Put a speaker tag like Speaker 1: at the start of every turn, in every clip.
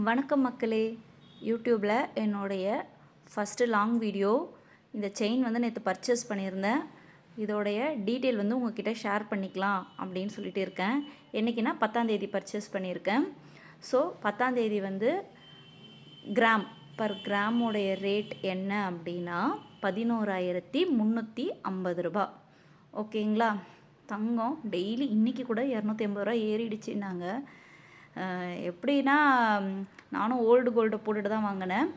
Speaker 1: வணக்கம் மக்களே. யூடியூப்பில் என்னுடைய ஃபஸ்ட்டு லாங் வீடியோ இந்த செயின் வந்து நேற்று பர்ச்சேஸ் பண்ணியிருந்தேன். இதோடைய டீட்டெயில் வந்து உங்கள்கிட்ட ஷேர் பண்ணிக்கலாம் அப்படின்னு சொல்லிட்டு இருக்கேன். என்றைக்குன்னா 10ஆம் தேதி பர்ச்சேஸ் பண்ணியிருக்கேன். ஸோ 10ஆம் தேதி வந்து பர் கிராமோடைய ரேட் என்ன அப்படின்னா 11,350 ரூபா. ஓகேங்களா? தங்கம் டெய்லி இன்றைக்கி கூட 280 ரூபா ஏறிடுச்சுன்னாங்க. எப்படின்னா நானும் ஓல்டு கோல்டை போட்டுட்டு தான் வாங்கினேன்.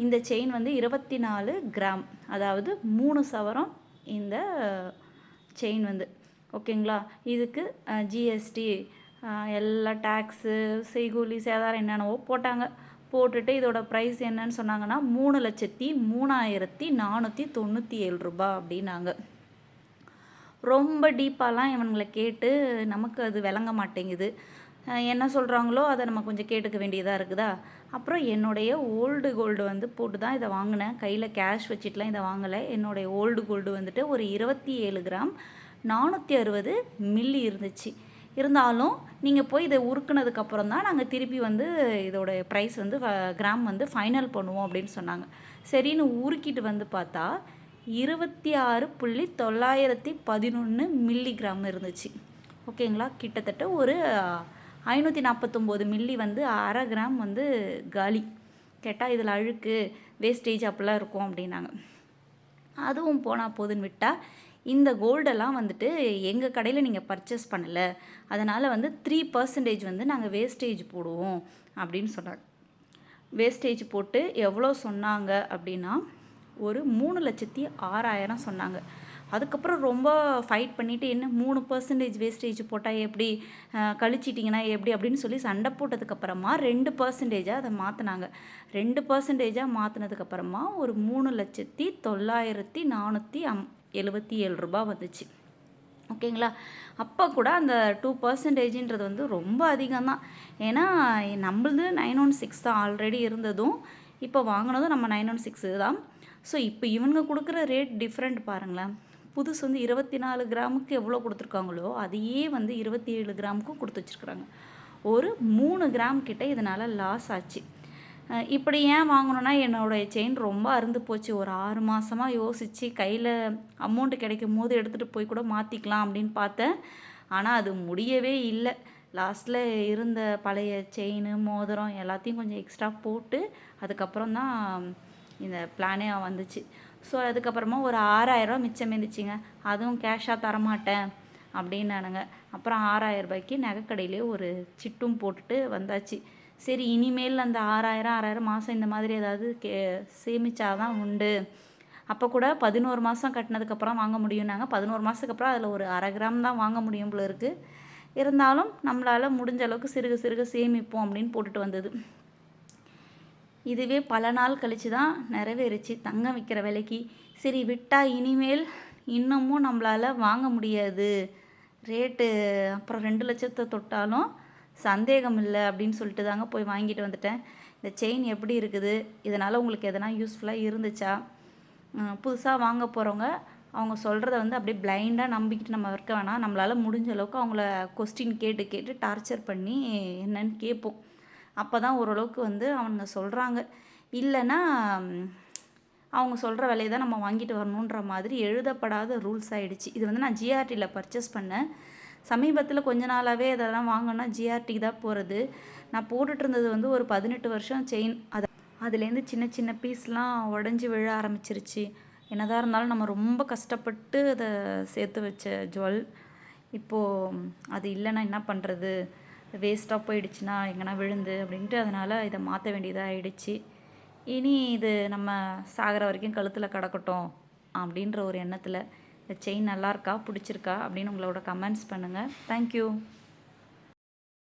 Speaker 1: இந்த செயின் வந்து 24 கிராம், அதாவது 3 சவரம் இந்த செயின் வந்து. ஓகேங்களா? இதுக்கு ஜிஎஸ்டி எல்லா டேக்ஸு செய்கூலி சேதாரம் என்னென்னவோ போட்டாங்க. போட்டுட்டு இதோட ப்ரைஸ் என்னன்னு சொன்னாங்கன்னா 3,03,497 ரூபா அப்படின்னாங்க. ரொம்ப டீப்பாலாம் இவங்களை கேட்டு நமக்கு அது விளங்க மாட்டேங்குது. என்ன சொல்கிறாங்களோ அதை நம்ம கொஞ்சம் கேட்டுக்க வேண்டியதாக இருக்குதா. அப்புறம் என்னுடைய ஓல்டு கோல்டு வந்து போட்டு தான் இதை வாங்கினேன். கையில் கேஷ் வச்சுட்டுலாம் இதை வாங்கலை. என்னுடைய ஓல்டு கோல்டு வந்துட்டு ஒரு 27 கிராம் 460 மில்லி இருந்துச்சு. இருந்தாலும் நீங்கள் போய் இதை உருக்குனதுக்கப்புறம் தான் நாங்கள் திருப்பி வந்து இதோடைய ப்ரைஸ் வந்து கிராம் வந்து ஃபைனல் பண்ணுவோம் அப்படின்னு சொன்னாங்க. சரின்னு உருக்கிட்டு வந்து பார்த்தா 26,911 மில்லிகிராம் இருந்துச்சு. ஓகேங்களா? கிட்டத்தட்ட ஒரு 549 மில்லி வந்து அரை கிராம் வந்து காலி. கேட்டால் இதில் அழுக்கு வேஸ்டேஜ் அப்படிலாம் இருக்கும் அப்படின்னாங்க. அதுவும் போனால் போதுன்னு விட்டால் இந்த கோல்டெல்லாம் வந்துட்டு எங்கள் கடையில் நீங்கள் பர்ச்சேஸ் பண்ணலை, அதனால் வந்து 3% வந்து நாங்கள் வேஸ்டேஜ் போடுவோம் அப்படின்னு சொன்னாங்க. வேஸ்டேஜ் போட்டு எவ்வளோ சொன்னாங்க அப்படின்னா ஒரு 3,06,000 சொன்னாங்க. அதுக்கப்புறம் ரொம்ப ஃபைட் பண்ணிவிட்டு என்ன 3% வேஸ்டேஜ் போட்டால் எப்படி, கழிச்சிட்டிங்கன்னா எப்படி அப்படின்னு சொல்லி சண்டை போட்டதுக்கப்புறமா 2% அதை மாற்றினாங்க. 2% மாற்றினதுக்கப்புறமா ஒரு 3,09,477 ரூபா வந்துச்சு. ஓகேங்களா? அப்போ கூட அந்த 2%ன்றது வந்து ரொம்ப அதிகம்தான். ஏன்னா நம்மளது 916 தான் ஆல்ரெடி இருந்ததும், இப்போ வாங்கினதும் நம்ம 916 தான். ஸோ இப்போ இவங்க கொடுக்குற ரேட் டிஃப்ரெண்ட் பாருங்களேன். புதுசு வந்து 24 கிராமுக்கு எவ்வளோ கொடுத்துருக்காங்களோ அதையே வந்து 27 கிராமுக்கும் கொடுத்து வச்சுருக்குறாங்க. ஒரு 3 கிராம் கிட்ட இதனால் லாஸ் ஆச்சு. இப்படி ஏன் வாங்கணுன்னா என்னோடய செயின் ரொம்ப அருந்து போச்சு. ஒரு 6 மாதமாக யோசித்து கையில் அமௌண்ட்டு கிடைக்கும் போது எடுத்துகிட்டு போய் கூட மாற்றிக்கலாம் அப்படின்னு பார்த்தேன். ஆனால் அது முடியவே இல்லை. லாஸ்ட்டில் இருந்த பழைய செயின் மோதிரம் எல்லாத்தையும் கொஞ்சம் எக்ஸ்ட்ரா போட்டு அதுக்கப்புறம் தான் இந்த பிளானே வந்துச்சு. ஸோ அதுக்கப்புறமா ஒரு 6,000 ரூபா மிச்சம் இருந்துச்சுங்க. அதுவும் கேஷாக தரமாட்டேன் அப்படின்னானுங்க. அப்புறம் 6,000 ரூபாய்க்கு நகைக்கடையிலே ஒரு சிட்டும் போட்டுட்டு வந்தாச்சு. சரி இனிமேல் அந்த 6,000 மாதம் இந்த மாதிரி ஏதாவது சேமிச்சாதான் உண்டு. அப்போ கூட 11 மாதம் கட்டினதுக்கப்புறம் வாங்க முடியும்னாங்க. 11 மாதத்துக்கு அப்புறம் அதில் ஒரு அரை கிராம் தான் வாங்க முடியும் போல இருக்குது. இருந்தாலும் நம்மளால் முடிஞ்ச அளவுக்கு சிறுக சிறுக சேமிப்போம் அப்படின்னு போட்டுட்டு வந்தது. இதுவே பல நாள் கழித்து தான் நிறைவேறிச்சு தங்கம் விற்கிற விலைக்கு. சரி விட்டால் இனிமேல் இன்னமும் நம்மளால் வாங்க முடியாது, ரேட்டு அப்புறம் 2 லட்சத்தை தொட்டாலும் சந்தேகம் இல்லை அப்படின்னு சொல்லிட்டு தாங்க போய் வாங்கிட்டு வந்துட்டேன். இந்த செயின் எப்படி இருக்குது, இதனால் உங்களுக்கு எதனா யூஸ்ஃபுல்லாக இருந்துச்சா? புதுசாக வாங்க போகிறவங்க அவங்க சொல்கிறத வந்து அப்படியே பிளைண்டாக நம்பிக்கிட்டு நம்ம இருக்க வேணாம். நம்மளால் முடிஞ்ச அளவுக்கு அவங்கள கொஸ்டின் கேட்டு கேட்டு டார்ச்சர் பண்ணி என்னன்னு கேட்போம். அப்போ தான் ஓரளவுக்கு வந்து அவங்க சொல்கிறாங்க. இல்லைன்னா அவங்க சொல்கிற விலையை தான் நம்ம வாங்கிட்டு வரணுன்ற மாதிரி எழுதப்படாத ரூல்ஸ் ஆகிடுச்சு. இது வந்து நான் ஜிஆர்டியில் பர்ச்சேஸ் பண்ணேன். சமீபத்தில் கொஞ்ச நாளாகவே இதெல்லாம் வாங்கினா ஜிஆர்டிக்கு தான் போகிறது. நான் போட்டுட்டு இருந்தது வந்து ஒரு 18 வருஷம் செயின். அதுலேருந்து சின்ன சின்ன பீஸ்லாம் உடஞ்சி விழ ஆரம்பிச்சிருச்சு. என்னதான் இருந்தாலும் நம்ம ரொம்ப கஷ்டப்பட்டு அதை சேர்த்து வச்ச ஜுவல் இப்போது அது இல்லைன்னா என்ன பண்ணுறது, வேஸ்ட்டாக போயிடுச்சுன்னா எங்கன்னா விழுந்து அப்படின்ட்டு அதனால் இதை மாற்ற வேண்டியதாக ஆயிடுச்சு. இனி இது நம்ம சாகிற வரைக்கும் கழுத்தில் கிடக்கட்டும் அப்படின்ற ஒரு எண்ணத்தில் இந்த செயின் நல்லாயிருக்கா பிடிச்சிருக்கா அப்படின்னு உங்களோட கமெண்ட்ஸ் பண்ணுங்கள். தேங்க்யூ.